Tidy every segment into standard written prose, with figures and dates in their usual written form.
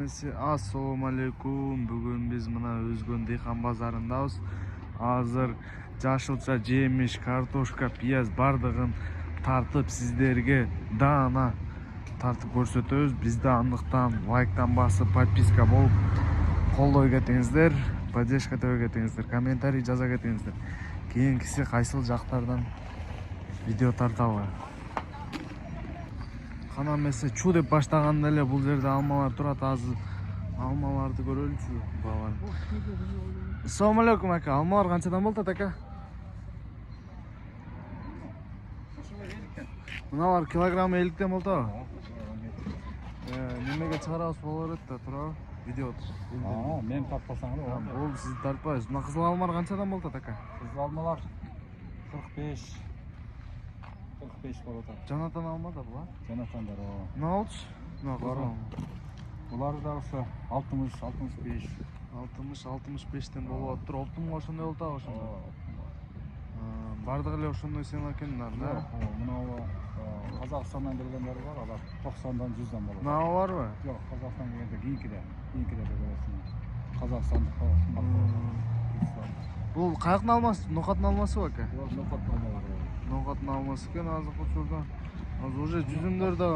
эмеси ассалому алейкум. Бүгүн биз мына Өзгөн дыйкан базарындабыз. Азыр жашылча жемиш, картошка, пияз бардыгын тартып сиздерге даана тартып көрсөтөбүз. Бизди андыктан лайктан басып, подписка болуп колдой кетиңиздер, поддержка тебе кетиңиздер, комментарий жаза кетиңиздер. Кийинкиси кайсыл жактардан видео тартабы. Кана эмесе чу деп баштаганда эле бул жерде алмалар турат. Азыр алмаларды көрөлүчү балар. Ассалому алейкум ака. Алмалар канчадан болот ака? Мыналар килограмм 50ден болот. Немеге чыгарабыз боло берет да, турабы? Видео. Мен тартпасаңыз болот. Бул сиз тартпайсыз. Мына кызыл алмалар канчадан болот ака? Кызыл алмалар 45 болот. Жанатан алма да булар? Жанатандар. Мына болчу? Мына кызыл алма. Булар да ошо 60-65. 60-65ден болуп атыптыр. Оптумга ошондой болот а ошондой. Бардыгы эле ошондой сен экендар да? Мына Казакстандан келгендер бар, алар 90дан 100дан болот. Мына барбы? Жок, Казакстан келгенде кийинкиде да көрөсүң. Казакстандык. Бул каяктын алмасы? Нокаттын алмасыбы ака? Нокаттын алмалары. Нокаттын алмасы экен азыркы учурда. Азыр уже жүзүмдөр да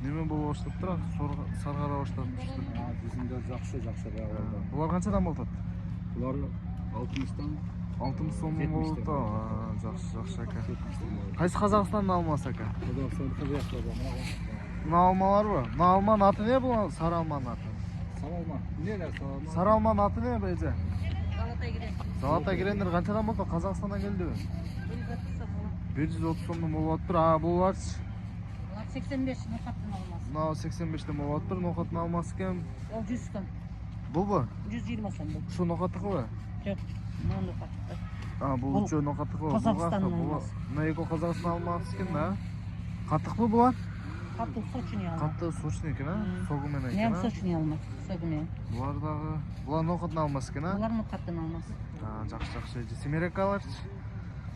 неме болуп баштаптыр, саргара баштаптыр. Жүзүмдөр жакшы болду. Булар канчадан болот? Булар 60дан 60 сомдон болот да. Жакшы ака. Кайсы Казакстандын алмасы ака? Казакстандыкы жакшы да. Мына алмаларбы? Мына алманын аты эмне бул? Сары алманын аты. Сары алма. Эмнелер сары алма? Сары алманын аты эмне беже? Золотой Кирендер канчадан болот? Казакстандан келдиби? 130 сомдон болуп атыптыр. Буларчы? 85 нокаттын алмасы. Мына 85ден болуп атыптыр. Нокаттын алмасы экен. Ол 100 сом. Булбу? 120 сом бул. Ушу нокаттыкыбы? Жок, мына нокатты. Бул үчөө нокаттыкыбы? Казакстандын алмасы. Мына эки Казакстан алмасы экен да. Каттыкпы булар? Катты сочный алма. Катты сочный экен а? Согу менен экен. Нем сочный алма, согу менен. Булар дагы, булар нокаттын алмасы экен а? Булар нокаттын алмасы. Жакшы. Семерекаларчы?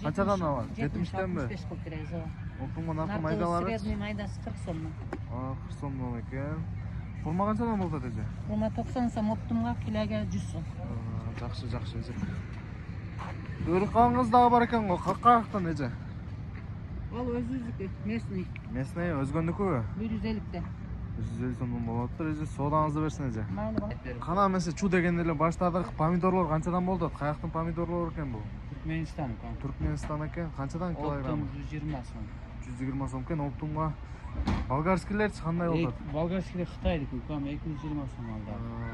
Канчадан алат? 70денби? 75 кыл керек, зоо. Оптумга наркы майдалары? Средний майдасы 40 сомдон. 40 сомдон экен. Форма канчадан болот эже? Форма 90 сом, оптумга килеге 100 сом. Жакшы эже. Өркаңыз дагы бар экен го. Каяктан эже? Ал өзүбүздүкү, местный. Местный өзгөндүкүбү? 150ден. 150 сомдон болот атыр эже. Соодаңызды берсин эже. Майлы болот. Кана эмесе чу дегенде эле баштадык. Помидорлор канчадан болот? Каяктын помидорлору экен бул? Түркменстан. Түркменстан экен. Канчадан килограмм? 120 сом. 120 сом экен. Оптумга болгарскилерчи кандай болот? Болгарскилер Кытайдыкы, 220 сом алды.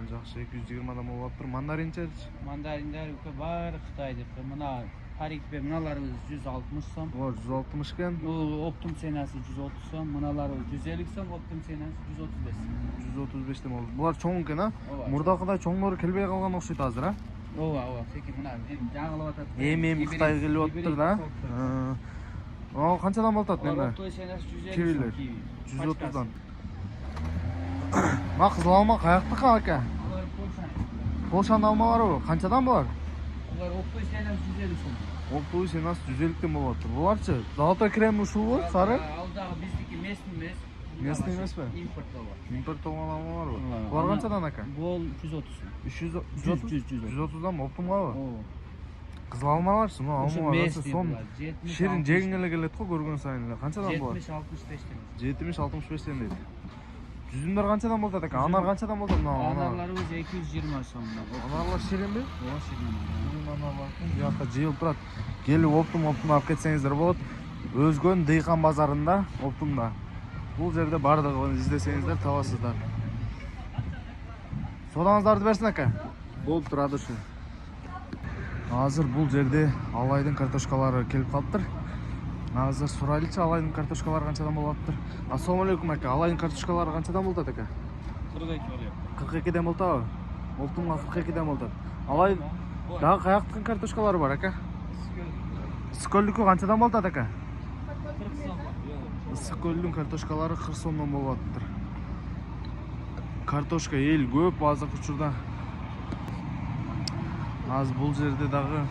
Жакшы, 220дан болуп атыр. Мандаринчерчи? Мандариндер баары Кытайдыкы. Мына парикпе мыналары 160 сом. 160 экен. Оптум ценасы 130 сом, мыналары 150 сом, оптум ценасы 135 сом. 135ден болот. Булар чоң экен а? Мурдакыдай чоңдору келбей калган окшойт азыр а? Ооба, теки мына жаңылып атат. Эми Кытай келип атыптыр да. Канчадан болот менде? Оптум ценасы 150 сом. 130дан. Мына кызыл алма каяктыкы ака? Алар Польша. Полшанын алмаларыбы? Канчадан булар? Алар оптум ценасы 150 сом. Оптуй сенасы 150ден болуп атыр. Буларчы? Золотой крем ушулбу, сары? Ал дагы биздики местный эмес. Местный эмеспи? Импорт болгон. Импорт болгон алмаларбы? Булар канчадан ака? Бул 130 сом. 130дан оптумгабы? Ооба. Кызыл алмаларчы? Мына алмалар сом ширин жегиң эле келет го көргөн сайын эле. Канчадан булар? 70-65ден. 70-65ден дейт. Жүзүмдөр канчадан болот ака? Анар канчадан болот мына? Анарлары өзү 220 сом. Анарлар ширинби? Ооба, ширин. Бияка жыйылып турат. Келип оптум алып кетсеңиздер болот. Өзгөн дыйкан базарында, оптумда. Бул жерде бардыгын издесеңиздер табасыздар. Соодаңыздарды берсин ака. Болуп турат ушу. Азыр бул жерде алайдын картошкалары келип калыптыр. Азыр сурайлычы алайдын картошкалары канчадан болуп атыптыр? Ассалому алейкум ака. Алайдын картошкалары канчадан болот ака? 42 болот. 42ден болотабы? Оптумга 42ден болот. Алай дагы каяктын картошкалары бар ака? Скөлдүкү канчадан болот ака? 40 сом. Скөлдүн картошкалары 40 сомдон болуп атыптыр. Картошка эл көп азыркы учурда. Аз бул жерде дагы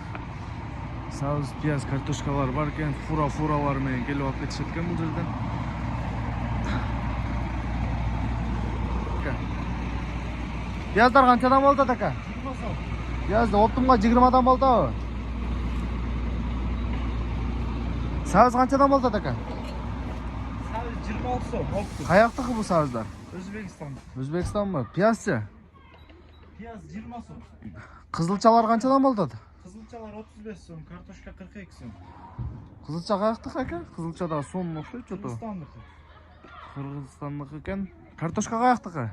сабыз, пияз, картошкалар бар экен. Фуралар менен келип алып кетишет экен бул жерден. Piyazlar qanchadan bo'ldi aka? 20 so'm. Piyazda optimga 20 dan bo'ldi. Savuz qanchadan bo'ldi aka? Savuz 26 so'm. Optim. Qayoqdaki bu savuzlar? O'zbekistonda. O'zbekistonmi? Piyazchi? Piyaz 20 so'm. Qizilchalar qanchadan bo'ldi? Qizilchalar 35 so'm, kartoshka 42 so'm. Qizilcha qayoqdaki aka? Qizilchada so'mmi o'xshaydi cho'to. Qirg'izistonniki. Qirg'izistonniki ekan. Kartoshka qayoqdaki?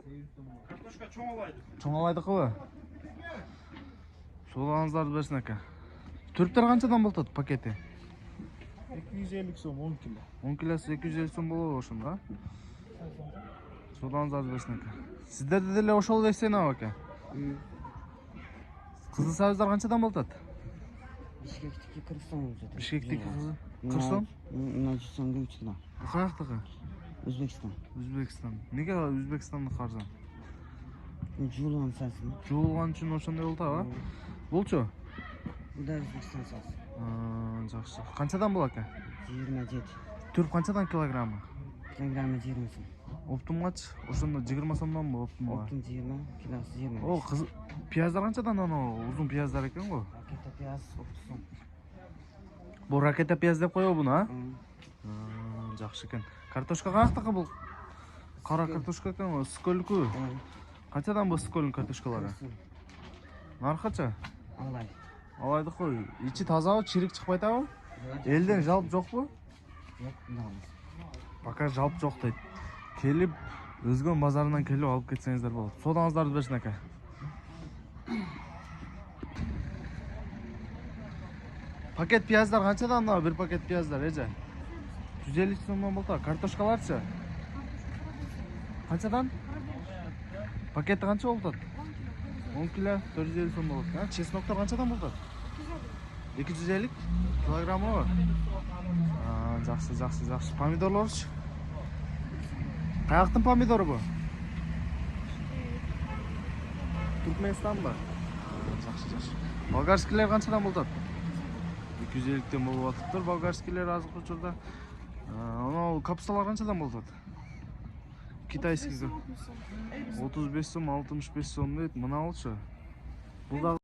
8 so'm. Kartoshka cho'ng'alaydi. Cho'ng'alaydiki bu. So'g'aningizlarni bersin aka. Turplar qanchadan bo'ldi paketi? 250 so'm 10 kilo. 10 kilosi 250 so'm bo'ladi o'shunda. So'g'aningizlarni bersin aka. Sizlarda dele o'shol desang aka. Qizil savuzlar qanchadan bo'ldi? Bishkekdiki 40 so'm bo'ldi. Bishkekdiki qizil 40 so'm. 100 so'mga 3 kilo. Bu qayoqdaki? O'zbekiston. O'zbekiston. Nega O'zbekistonni qarzon? Julan sasmi? Juvilgan uchun o'shanday bo'ldi, ha? Bo'lchi? Bu da O'zbekiston sasi. Yaxshi. Qanchadan bo'lar aka? 27. Turp qanchadan kilogrammi? Kilogrammi 20 so'm. Optimgachi o'shanda 20 so'mdanmi optimga? Optim 20, kilosi 20. O, qizil piyazlar qanchadan ana uzun piyazlar ekan-ku? Raketa piyaz 30 so'm. Bu raketa piyaz deb qo'yib buni, ha? Yaxshi ekan. Kartoshka qayoqdaki bu? Qora kartoshka ekan, skolku. Qanchadan bu skolning kartoshkalari? Narxacha? Olay. Olaydi qo'y. Ichi toza, chirik chiqmaydi-ku? Eldan jalb yo'q-ku? Yo'q, bunday. Bakar jalb yo'q deydi. Kelib O'zgon bozoridan kelib olib ketsangizlar bo'ladi. Sodangizlarni bersin aka. Paket piyazlar qanchadan da bir paket piyazlar eja? 150 so'mdan bo'ldi. Kartoshkalarchi? Qanchadan? Paketi qancha bo'ldi? 10 kilo 450 so'm bo'ldi. Ha, chesnoklar qanchadan bo'ldi? 250 kilogrammi bor. Yaxshi. Pomidorlarchi? Qayoqdan pomidori bu? Turkmenistonmi? Yaxshi. Bolgarskilar qanchadan bo'ldi? 250 dan bo'lyapti. Bolgarskilar hozir uchurda. Ana kapsular qanchadan bo'ldi? Kitayskiga 35 so'm, 65 so'm deydi. Mana olchi. Bu da